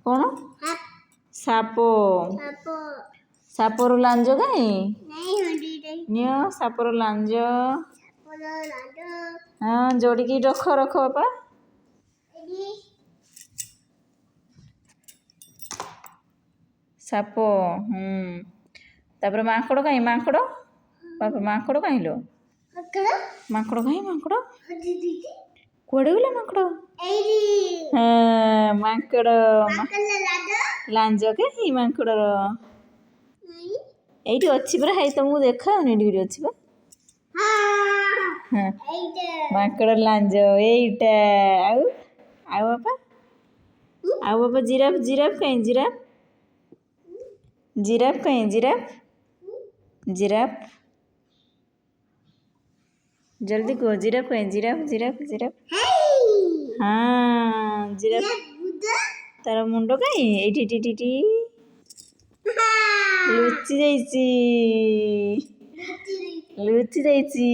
କ'ଣ ସାପ ସାପର ଲାଞ୍ଜ କାହିଁ ନିଅ ସାପର ଲାଞ୍ଜ ହଁ ଯୋଡ଼ିକି ରଖ ବାପା ସାପ ତାପରେ ମାଙ୍କଡ଼ କାହିଁ ମାଙ୍କଡ଼ ବାପା ମାଙ୍କଡ଼ କାହିଁ ଲୋ ମାଙ୍କଡ଼ କାହିଁ ମାଙ୍କଡ଼ କୁଆଡ଼େ ଗଲା ମାଙ୍କଡ଼ ହଁ ମାଙ୍କଡ଼ ଲାଞ୍ଜ କାହିଁ ମାଙ୍କଡ଼ର ଏଇଠି ଅଛି ପରା ହେଇ ତମକୁ ଦେଖାଉନି ଏଇଠି ଅଛି ବା ମାଙ୍କଡ଼ ଲାଞ୍ଜ ଏଇଟା ଆଉ ଆଉ ବାପା ଜିରାଫ କାହିଁ ଜିରାଫ କାହିଁ ଜିରାଫ ଜଲ୍ଦି କୁହ ଜିରାଫ କାହିଁ ଜିରାଫ ହଁ ଜିରାଫ ତାର ମୁଣ୍ଡ କାହିଁ ଏଇଠି ଲୁଚି ଯାଇଛି